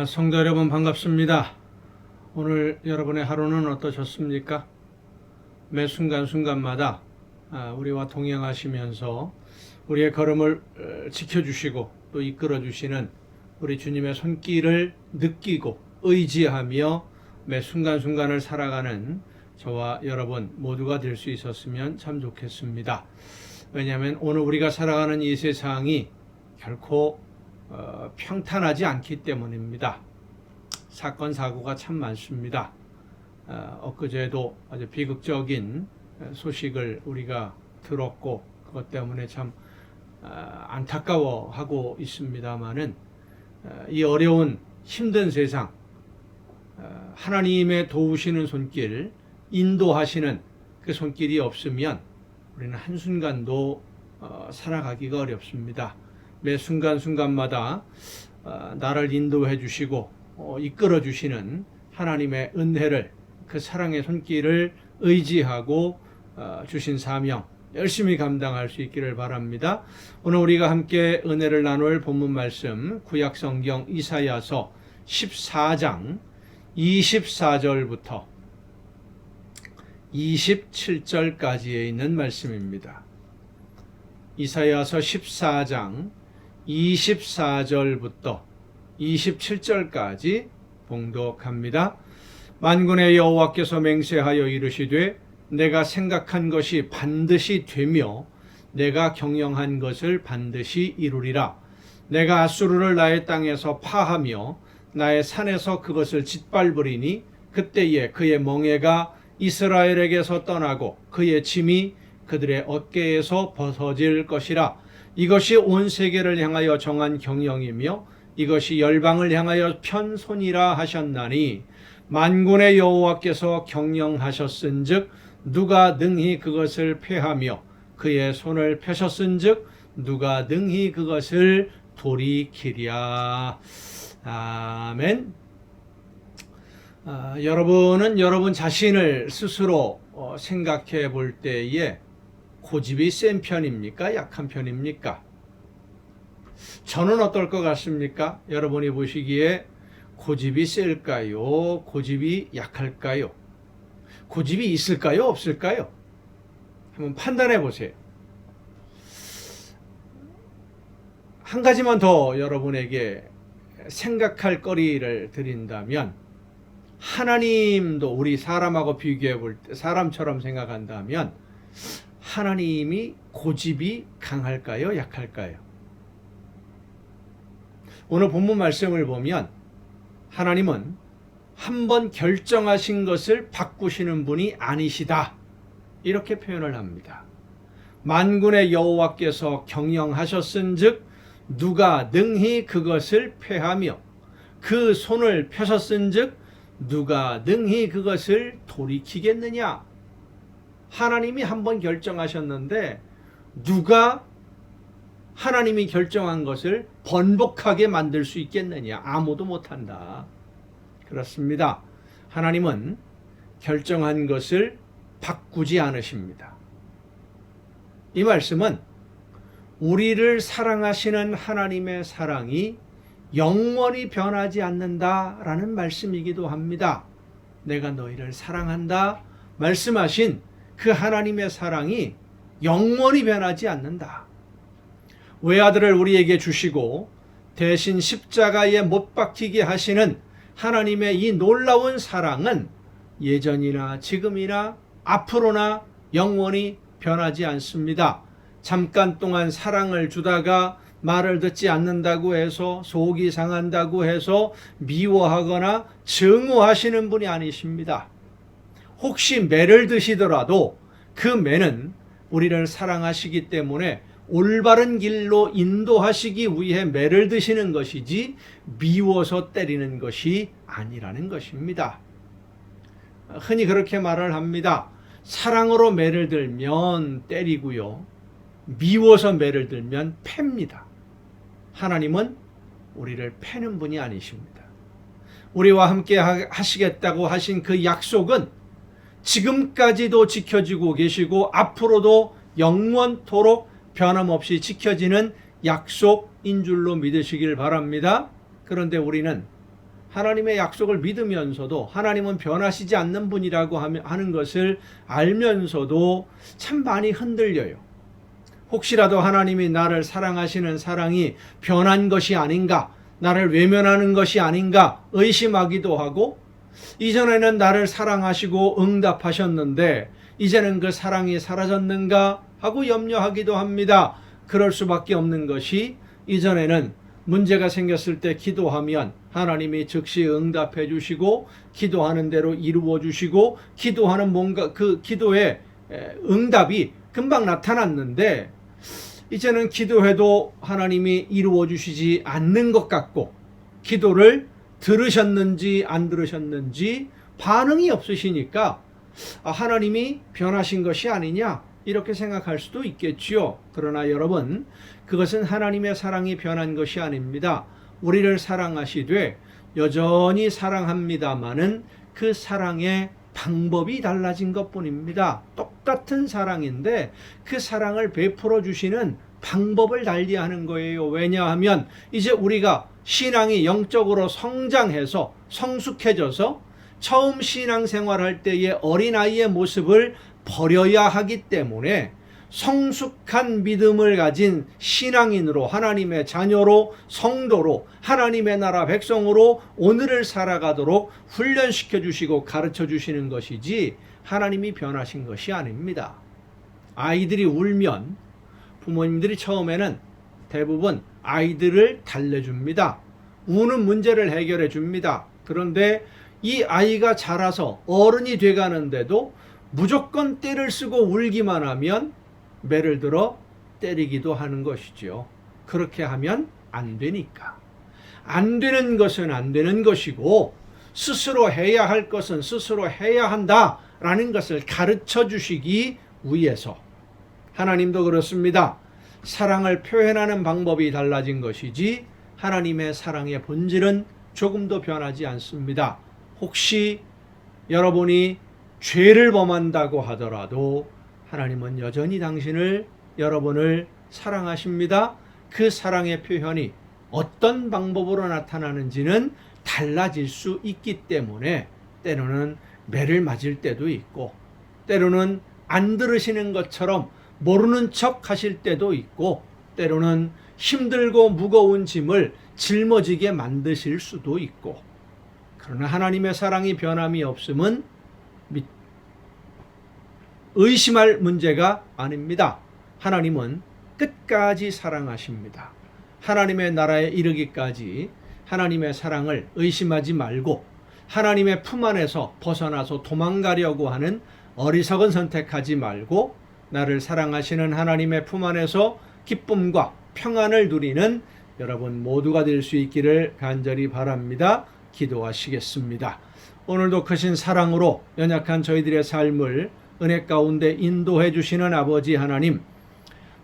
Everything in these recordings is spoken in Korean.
성도 여러분 반갑습니다. 오늘 여러분의 하루는 어떠셨습니까? 매 순간순간마다 우리와 동행하시면서 우리의 걸음을 지켜주시고 또 이끌어주시는 우리 주님의 손길을 느끼고 의지하며 매 순간순간을 살아가는 저와 여러분 모두가 될 수 있었으면 참 좋겠습니다. 왜냐하면 오늘 우리가 살아가는 이 세상이 결코 평탄하지 않기 때문입니다. 사건 사고가 참 많습니다. 엊그제도 아주 비극적인 소식을 우리가 들었고 그것 때문에 참 안타까워하고 있습니다마는 이 어려운 힘든 세상 하나님의 도우시는 손길, 인도하시는 그 손길이 없으면 우리는 한순간도 살아가기가 어렵습니다. 매 순간순간마다 나를 인도해 주시고 이끌어 주시는 하나님의 은혜를, 그 사랑의 손길을 의지하고 주신 사명 열심히 감당할 수 있기를 바랍니다. 오늘 우리가 함께 은혜를 나눌 본문 말씀 구약성경 이사야서 14장 24절부터 27절까지에 있는 말씀입니다. 이사야서 14장 24절부터 27절까지 봉독합니다. 만군의 여호와께서 맹세하여 이르시되 내가 생각한 것이 반드시 되며 내가 경영한 것을 반드시 이루리라. 내가 아수르를 나의 땅에서 파하며 나의 산에서 그것을 짓밟으리니 그때에 그의 멍에가 이스라엘에게서 떠나고 그의 짐이 그들의 어깨에서 벗어질 것이라. 이것이 온 세계를 향하여 정한 경영이며 이것이 열방을 향하여 편 손이라 하셨나니 만군의 여호와께서 경영하셨은즉 누가 능히 그것을 폐하며 그의 손을 펴셨은즉 누가 능히 그것을 돌이키랴. 아멘. 여러분은 여러분 자신을 스스로 생각해 볼 때에 고집이 센 편입니까? 약한 편입니까? 저는 어떨 것 같습니까? 여러분이 보시기에 고집이 셀까요? 고집이 약할까요? 고집이 있을까요? 없을까요? 한번 판단해 보세요. 한 가지만 더 여러분에게 생각할 거리를 드린다면, 하나님도 우리 사람하고 비교해 볼 때 사람처럼 생각한다면 하나님이 고집이 강할까요? 약할까요? 오늘 본문 말씀을 보면 하나님은 한번 결정하신 것을 바꾸시는 분이 아니시다, 이렇게 표현을 합니다. 만군의 여호와께서 경영하셨은즉 누가 능히 그것을 폐하며 그 손을 펴셨은즉 누가 능히 그것을 돌이키겠느냐. 하나님이 한번 결정하셨는데 누가 하나님이 결정한 것을 번복하게 만들 수 있겠느냐. 아무도 못한다. 그렇습니다. 하나님은 결정한 것을 바꾸지 않으십니다. 이 말씀은 우리를 사랑하시는 하나님의 사랑이 영원히 변하지 않는다라는 말씀이기도 합니다. 내가 너희를 사랑한다 말씀하신 그 하나님의 사랑이 영원히 변하지 않는다. 외아들을 우리에게 주시고 대신 십자가에 못 박히게 하시는 하나님의 이 놀라운 사랑은 예전이나 지금이나 앞으로나 영원히 변하지 않습니다. 잠깐 동안 사랑을 주다가 말을 듣지 않는다고 해서 속이 상한다고 해서 미워하거나 증오하시는 분이 아니십니다. 혹시 매를 드시더라도 그 매는 우리를 사랑하시기 때문에 올바른 길로 인도하시기 위해 매를 드시는 것이지 미워서 때리는 것이 아니라는 것입니다. 흔히 그렇게 말을 합니다. 사랑으로 매를 들면 때리고요, 미워서 매를 들면 팹니다. 하나님은 우리를 패는 분이 아니십니다. 우리와 함께 하시겠다고 하신 그 약속은 지금까지도 지켜지고 계시고 앞으로도 영원토록 변함없이 지켜지는 약속인 줄로 믿으시길 바랍니다. 그런데 우리는 하나님의 약속을 믿으면서도 하나님은 변하시지 않는 분이라고 하는 것을 알면서도 참 많이 흔들려요. 혹시라도 하나님이 나를 사랑하시는 사랑이 변한 것이 아닌가, 나를 외면하는 것이 아닌가 의심하기도 하고, 이전에는 나를 사랑하시고 응답하셨는데 이제는 그 사랑이 사라졌는가 하고 염려하기도 합니다. 그럴 수밖에 없는 것이, 이전에는 문제가 생겼을 때 기도하면 하나님이 즉시 응답해 주시고 기도하는 대로 이루어 주시고 기도하는 뭔가 그 기도의 응답이 금방 나타났는데, 이제는 기도해도 하나님이 이루어 주시지 않는 것 같고, 기도를 들으셨는지 안 들으셨는지 반응이 없으시니까 하나님이 변하신 것이 아니냐 이렇게 생각할 수도 있겠지요. 그러나 여러분, 그것은 하나님의 사랑이 변한 것이 아닙니다. 우리를 사랑하시되 여전히 사랑합니다마는 그 사랑의 방법이 달라진 것뿐입니다. 똑같은 사랑인데 그 사랑을 베풀어 주시는 방법을 달리하는 거예요. 왜냐하면 이제 우리가 신앙이 영적으로 성장해서 성숙해져서 처음 신앙생활할 때의 어린아이의 모습을 버려야 하기 때문에 성숙한 믿음을 가진 신앙인으로, 하나님의 자녀로, 성도로, 하나님의 나라 백성으로 오늘을 살아가도록 훈련시켜 주시고 가르쳐 주시는 것이지 하나님이 변하신 것이 아닙니다. 아이들이 울면 부모님들이 처음에는 대부분 아이들을 달래줍니다. 우는 문제를 해결해 줍니다. 그런데 이 아이가 자라서 어른이 돼가는데도 무조건 떼를 쓰고 울기만 하면 매를 들어 때리기도 하는 것이지요. 그렇게 하면 안 되니까. 안 되는 것은 안 되는 것이고 스스로 해야 할 것은 스스로 해야 한다라는 것을 가르쳐 주시기 위해서, 하나님도 그렇습니다. 사랑을 표현하는 방법이 달라진 것이지 하나님의 사랑의 본질은 조금도 변하지 않습니다. 혹시 여러분이 죄를 범한다고 하더라도 하나님은 여전히 당신을, 여러분을 사랑하십니다. 그 사랑의 표현이 어떤 방법으로 나타나는지는 달라질 수 있기 때문에 때로는 매를 맞을 때도 있고, 때로는 안 들으시는 것처럼 모르는 척 하실 때도 있고, 때로는 힘들고 무거운 짐을 짊어지게 만드실 수도 있고, 그러나 하나님의 사랑이 변함이 없음은 의심할 문제가 아닙니다. 하나님은 끝까지 사랑하십니다. 하나님의 나라에 이르기까지 하나님의 사랑을 의심하지 말고 하나님의 품 안에서 벗어나서 도망가려고 하는 어리석은 선택하지 말고 나를 사랑하시는 하나님의 품 안에서 기쁨과 평안을 누리는 여러분 모두가 될 수 있기를 간절히 바랍니다. 기도하시겠습니다. 오늘도 크신 사랑으로 연약한 저희들의 삶을 은혜 가운데 인도해 주시는 아버지 하나님,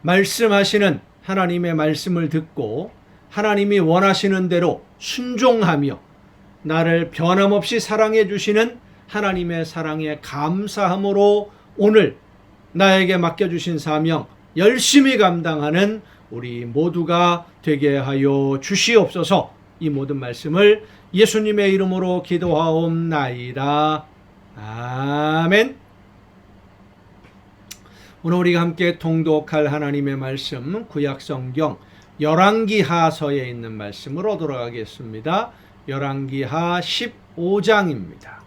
말씀하시는 하나님의 말씀을 듣고 하나님이 원하시는 대로 순종하며 나를 변함없이 사랑해 주시는 하나님의 사랑에 감사함으로 오늘 나에게 맡겨주신 사명 열심히 감당하는 우리 모두가 되게 하여 주시옵소서. 이 모든 말씀을 예수님의 이름으로 기도하옵나이다. 아멘. 오늘 우리가 함께 통독할 하나님의 말씀, 구약성경 열왕기하서에 있는 말씀으로 돌아가겠습니다. 열왕기하 15장입니다.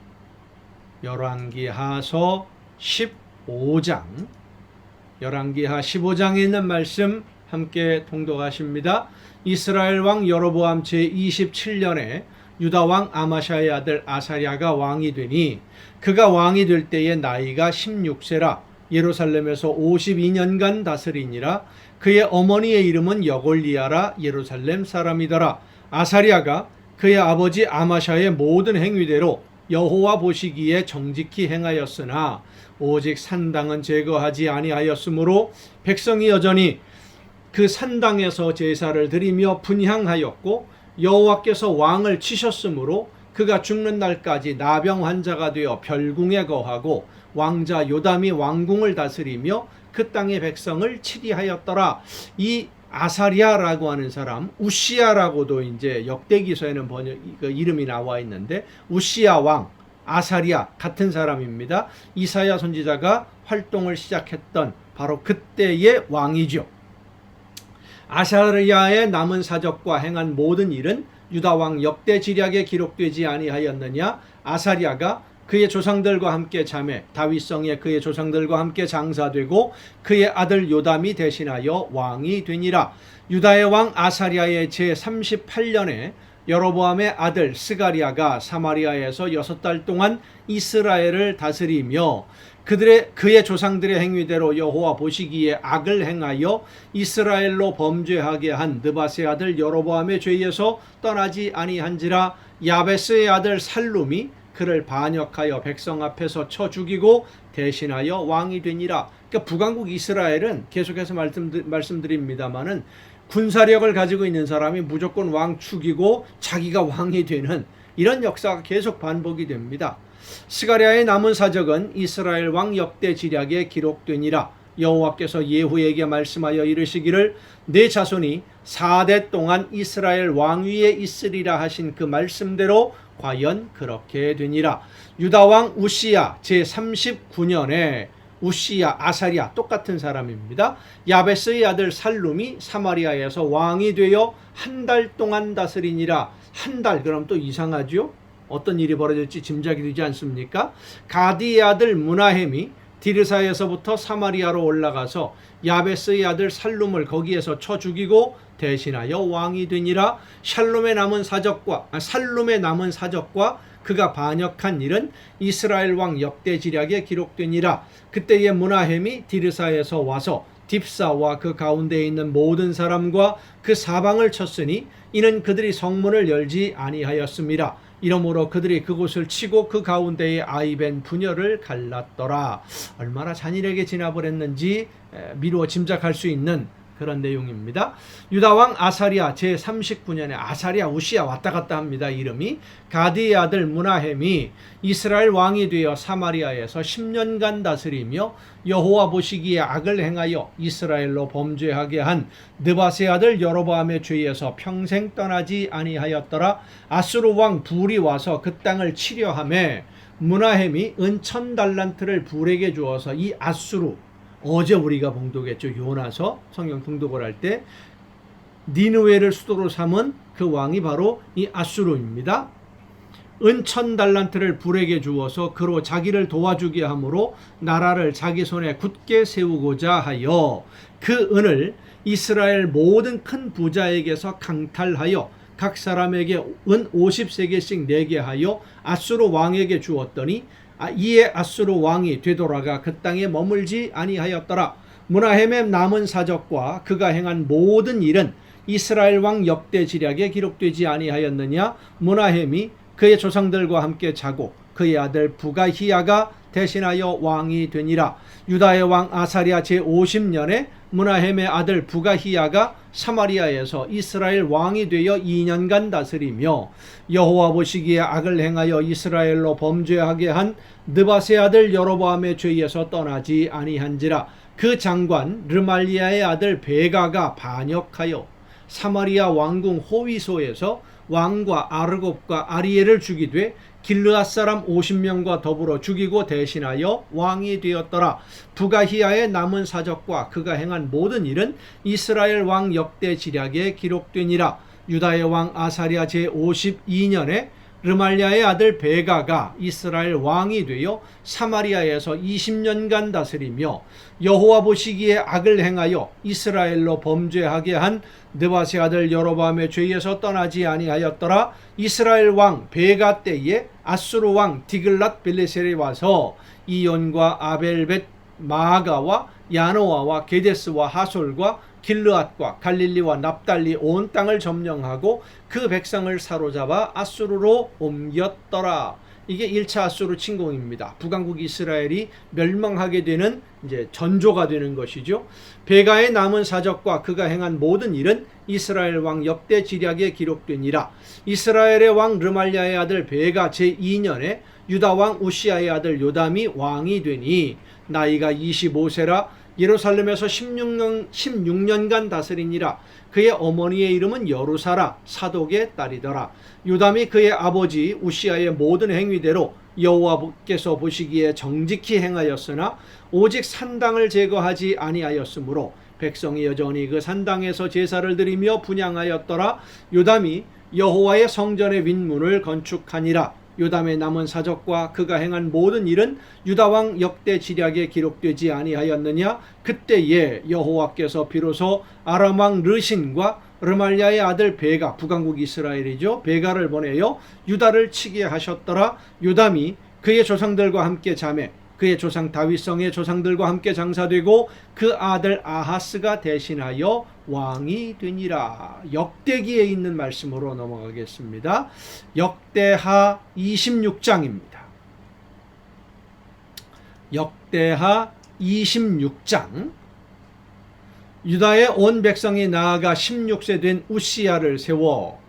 열왕기하서 15장, 열왕기하 15장에 있는 말씀 함께 통독하십니다. 이스라엘 왕 여로보암 제27년에 유다 왕 아마샤의 아들 아사랴가 왕이 되니 그가 왕이 될 때의 나이가 16세라 예루살렘에서 52년간 다스리니라. 그의 어머니의 이름은 여골리아라 예루살렘 사람이더라. 아사랴가 그의 아버지 아마샤의 모든 행위대로 여호와 보시기에 정직히 행하였으나 오직 산당은 제거하지 아니하였으므로 백성이 여전히 그 산당에서 제사를 드리며 분향하였고 여호와께서 왕을 치셨으므로 그가 죽는 날까지 나병 환자가 되어 별궁에 거하고 왕자 요담이 왕궁을 다스리며 그 땅의 백성을 치리하였더라. 이 아사리아라고 하는 사람, 우시야라고도 이제 역대기서에는 이름이 나와 있는데, 우시야 왕, 아사리아 같은 사람입니다. 이사야 선지자가 활동을 시작했던 바로 그때의 왕이죠. 아사리아의 남은 사적과 행한 모든 일은 유다 왕 역대 지략에 기록되지 아니하였느냐? 아사리아가 그의 조상들과 함께 잠에 다윗성에 그의 조상들과 함께 장사되고 그의 아들 요담이 대신하여 왕이 되니라. 유다의 왕 아사리아의 제38년에 여로보암의 아들 스가리아가 사마리아에서 6달 동안 이스라엘을 다스리며 그의 조상들의 행위대로 여호와 보시기에 악을 행하여 이스라엘로 범죄하게 한 느밧의 아들 여로보암의 죄에서 떠나지 아니한지라. 야베스의 아들 살룸이 그를 반역하여 백성 앞에서 쳐 죽이고 대신하여 왕이 되니라. 그러니까 북왕국 이스라엘은 계속해서 말씀드립니다마는 군사력을 가지고 있는 사람이 무조건 왕 죽이고 자기가 왕이 되는 이런 역사가 계속 반복이 됩니다. 스가랴의 남은 사적은 이스라엘 왕 역대 지략에 기록되니라. 여호와께서 예후에게 말씀하여 이르시기를 내 자손이 4대 동안 이스라엘 왕위에 있으리라 하신 그 말씀대로 과연 그렇게 되니라. 유다 왕 우시야 제39년에 우시야, 아사리아 똑같은 사람입니다. 야베스의 아들 살룸이 사마리아에서 왕이 되어 1달 동안 다스리니라. 1달 그럼 또 이상하죠? 어떤 일이 벌어질지 짐작이 되지 않습니까? 가디의 아들 무나헴이 디르사에서부터 사마리아로 올라가서 야베스의 아들 살룸을 거기에서 쳐 죽이고 대신하여 왕이 되니라. 살룸의 남은 사적과 그가 반역한 일은 이스라엘 왕 역대 지략에 기록되니라. 그때의 무나헴이 디르사에서 와서 딥사와 그 가운데에 있는 모든 사람과 그 사방을 쳤으니 이는 그들이 성문을 열지 아니하였음이라. 이러므로 그들이 그곳을 치고 그 가운데에 아이벤 분열을 갈랐더라. 얼마나 잔인하게 진압을 했는지 미루어 짐작할 수 있는 그런 내용입니다. 유다 왕 아사리아 제39년에 아사리아 우시야 왔다 갔다 합니다. 이름이. 가디의 아들 무나헴이 이스라엘 왕이 되어 사마리아에서 10년간 다스리며 여호와 보시기에 악을 행하여 이스라엘로 범죄하게 한 느밧의 아들 여로보암의 죄에서 평생 떠나지 아니하였더라. 아수르 왕 불이 와서 그 땅을 치려 하매 무나헴이 은 1000달란트를 불에게 주어서 이 아수르, 어제 우리가 봉독했죠. 요나서 성경 봉독을 할 때 니느웨를 수도로 삼은 그 왕이 바로 이 아수르입니다. 은 1000달란트를 불에게 주어서 그로 자기를 도와주게 하므로 나라를 자기 손에 굳게 세우고자 하여 그 은을 이스라엘 모든 큰 부자에게서 강탈하여 각 사람에게 은 50세겔씩 내게 하여 아수르 왕에게 주었더니 이에 아수르 왕이 되돌아가 그 땅에 머물지 아니하였더라. 무나헴의 남은 사적과 그가 행한 모든 일은 이스라엘 왕 역대 지략에 기록되지 아니하였느냐? 무나헴이 그의 조상들과 함께 자고 그의 아들 부가히야가 대신하여 왕이 되니라. 유다의 왕 아사리아 제50년에 무나헴의 아들 부가히야가 사마리아에서 이스라엘 왕이 되어 2년간 다스리며 여호와 보시기에 악을 행하여 이스라엘로 범죄하게 한 느밧의 아들 여로보암의 죄에서 떠나지 아니한지라. 그 장관 르말리아의 아들 베가가 반역하여 사마리아 왕궁 호위소에서 왕과 아르곱과 아리엘을 죽이되 길르앗 사람 50명과 더불어 죽이고 대신하여 왕이 되었더라. 부가히야의 남은 사적과 그가 행한 모든 일은 이스라엘 왕 역대 지략에 기록되니라. 유다의 왕 아사리아 제52년에 르말리아의 아들 베가가 이스라엘 왕이 되어 사마리아에서 20년간 다스리며 여호와 보시기에 악을 행하여 이스라엘로 범죄하게 한 느밧의 아들 여로보암의 죄에서 떠나지 아니하였더라. 이스라엘 왕 베가 때에 아수르 왕 디글랏 빌레셀이 와서 이온과 아벨벳 마아가와 야노아와 게데스와 하솔과 길르앗과 갈릴리와 납달리 온 땅을 점령하고 그 백성을 사로잡아 아수르로 옮겼더라. 이게 1차 아수르 침공입니다. 북왕국 이스라엘이 멸망하게 되는 이제 전조가 되는 것이죠. 베가의 남은 사적과 그가 행한 모든 일은 이스라엘 왕 역대 지략에 기록되니라. 이스라엘의 왕 르말리아의 아들 베가 제2년에 유다 왕 우시야의 아들 요담이 왕이 되니 나이가 25세라. 예루살렘에서 16년간 다스리니라. 그의 어머니의 이름은 여루사라 사독의 딸이더라. 요담이 그의 아버지 우시아의 모든 행위대로 여호와께서 보시기에 정직히 행하였으나 오직 산당을 제거하지 아니하였으므로 백성이 여전히 그 산당에서 제사를 드리며 분향하였더라. 요담이 여호와의 성전의 윗문을 건축하니라. 요담의 남은 사적과 그가 행한 모든 일은 유다 왕 역대 지략에 기록되지 아니하였느냐. 그때에 여호와께서 비로소 아람 왕 르신과 르말랴의 아들 베가, 북왕국 이스라엘이죠, 베가를 보내어 유다를 치게 하셨더라. 요담이 그의 조상들과 함께 자매 그의 조상 다윗성의 조상들과 함께 장사되고 그 아들 아하스가 대신하여 왕이 되니라. 역대기에 있는 말씀으로 넘어가겠습니다. 역대하 26장입니다. 역대하 26장. 유다의 온 백성이 나아가 16세 된 우시야를 세워,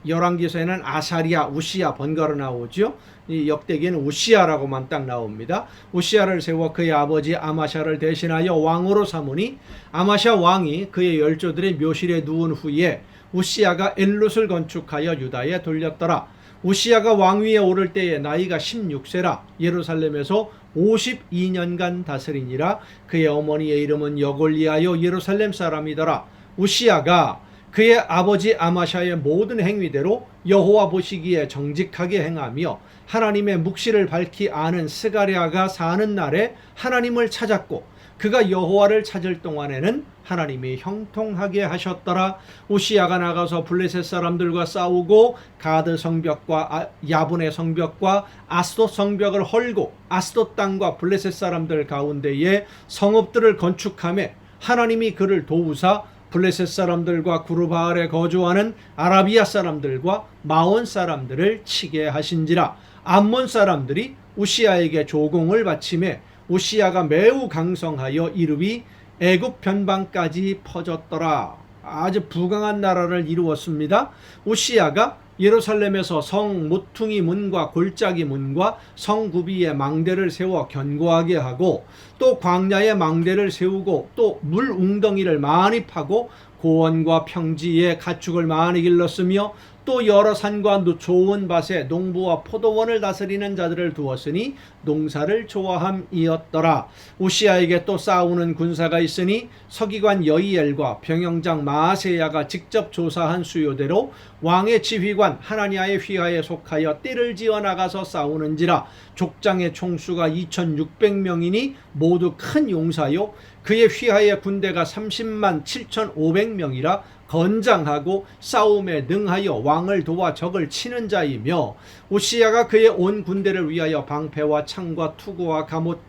열왕기서에는 아사리야, 우시야 번갈아 나오죠. 이 역대기에는 우시야라고만 딱 나옵니다. 우시야를 세워 그의 아버지 아마샤를 대신하여 왕으로 삼으니 아마샤 왕이 그의 열조들의 묘실에 누운 후에 우시야가 엘룻을 건축하여 유다에 돌렸더라. 우시야가 왕위에 오를 때에 나이가 16세라. 예루살렘에서 52년간 다스리니라. 그의 어머니의 이름은 여골리하여 예루살렘 사람이더라. 우시야가 그의 아버지 아마샤의 모든 행위대로 여호와 보시기에 정직하게 행하며 하나님의 묵시를 밝히 아는 스가랴가 사는 날에 하나님을 찾았고 그가 여호와를 찾을 동안에는 하나님이 형통하게 하셨더라. 우시야가 나가서 블레셋 사람들과 싸우고 가드 성벽과 야분의 성벽과 아스돗 성벽을 헐고 아스돗 땅과 블레셋 사람들 가운데에 성읍들을 건축하며 하나님이 그를 도우사 블레셋 사람들과 구르바알에 거주하는 아라비아 사람들과 마온 사람들을 치게 하신지라. 암몬 사람들이 우시야에게 조공을 바치매 우시야가 매우 강성하여 이름이 애굽 변방까지 퍼졌더라. 아주 부강한 나라를 이루었습니다. 우시야가 예루살렘에서 성 모퉁이 문과 골짜기 문과 성 구비에 망대를 세워 견고하게 하고 또 광야에 망대를 세우고 또 물 웅덩이를 많이 파고 고원과 평지에 가축을 많이 길렀으며 또 여러 산과 좋은 밭에 농부와 포도원을 다스리는 자들을 두었으니 농사를 좋아함이었더라. 우시야에게 또 싸우는 군사가 있으니 서기관 여이엘과 병영장 마아세야가 직접 조사한 수요대로 왕의 지휘관 하나니아의 휘하에 속하여 띠를 지어 나가서 싸우는지라. 족장의 총수가 2600명이니 모두 큰 용사요 그의 휘하의 군대가 30만 7500명이라 건장하고 싸움에 능하여 왕을 도와 적을 치는 자이며 우시야가 그의 온 군대를 위하여 방패와 창과 투구와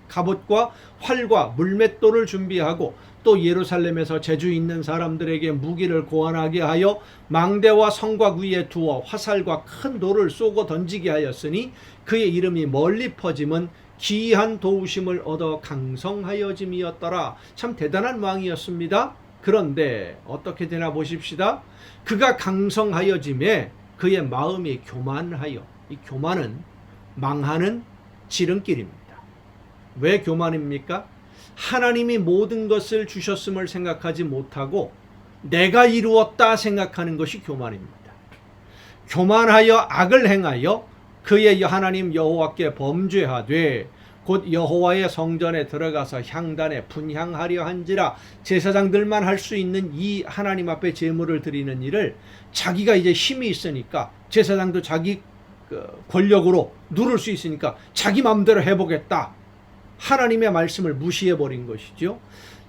갑옷과 활과 물맷돌을 준비하고 또 예루살렘에서 재주 있는 사람들에게 무기를 고안하게 하여 망대와 성곽 위에 두어 화살과 큰 돌을 쏘고 던지게 하였으니 그의 이름이 멀리 퍼짐은 기이한 도우심을 얻어 강성하여짐이었더라. 참 대단한 왕이었습니다. 그런데 어떻게 되나 보십시다. 그가 강성하여짐에 그의 마음이 교만하여, 이 교만은 망하는 지름길입니다. 왜 교만입니까? 하나님이 모든 것을 주셨음을 생각하지 못하고 내가 이루었다 생각하는 것이 교만입니다. 교만하여 악을 행하여 그의 하나님 여호와께 범죄하되 곧 여호와의 성전에 들어가서 향단에 분향하려 한지라. 제사장들만 할 수 있는 이 하나님 앞에 제물을 드리는 일을 자기가 이제 힘이 있으니까 제사장도 자기 권력으로 누를 수 있으니까 자기 마음대로 해보겠다. 하나님의 말씀을 무시해버린 것이죠.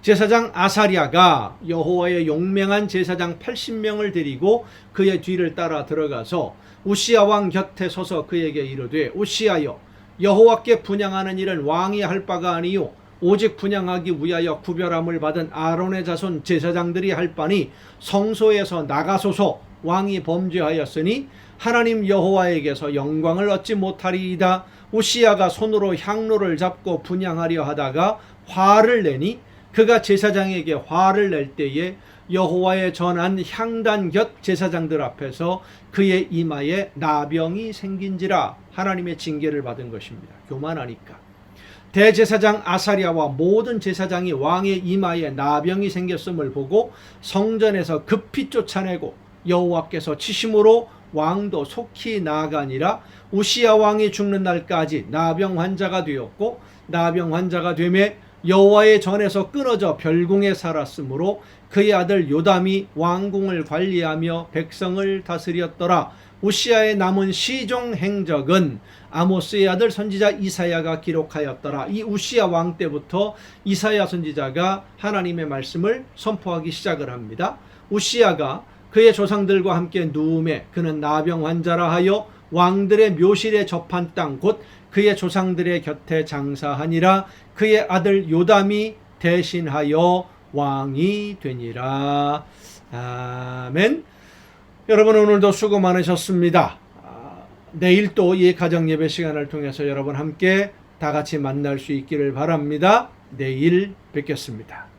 제사장 아사랴가 여호와의 용맹한 제사장 80명을 데리고 그의 뒤를 따라 들어가서 우시야 왕 곁에 서서 그에게 이르되 우시야여 여호와께 분향하는 일은 왕이 할 바가 아니요 오직 분향하기 위하여 구별함을 받은 아론의 자손 제사장들이 할 바니 성소에서 나가소서. 왕이 범죄하였으니 하나님 여호와에게서 영광을 얻지 못하리이다. 우시야가 손으로 향로를 잡고 분향하려 하다가 화를 내니 그가 제사장에게 화를 낼 때에 여호와의 전한 향단 곁 제사장들 앞에서 그의 이마에 나병이 생긴지라. 하나님의 징계를 받은 것입니다. 교만하니까. 대제사장 아사랴와 모든 제사장이 왕의 이마에 나병이 생겼음을 보고 성전에서 급히 쫓아내고 여호와께서 치심으로 왕도 속히 나아가니라. 우시야 왕이 죽는 날까지 나병 환자가 되었고 나병 환자가 되매 여호와의 전에서 끊어져 별궁에 살았으므로 그의 아들 요담이 왕궁을 관리하며 백성을 다스렸더라. 우시야의 남은 시종 행적은 아모스의 아들 선지자 이사야가 기록하였더라. 이 우시야 왕 때부터 이사야 선지자가 하나님의 말씀을 선포하기 시작을 합니다. 우시야가 그의 조상들과 함께 누움에 그는 나병 환자라 하여 왕들의 묘실에 접한 땅 곧 그의 조상들의 곁에 장사하니라. 그의 아들 요담이 대신하여 왕이 되니라. 아멘. 여러분 오늘도 수고 많으셨습니다. 내일 또 이 가정 예배 시간을 통해서 여러분 함께 다 같이 만날 수 있기를 바랍니다. 내일 뵙겠습니다.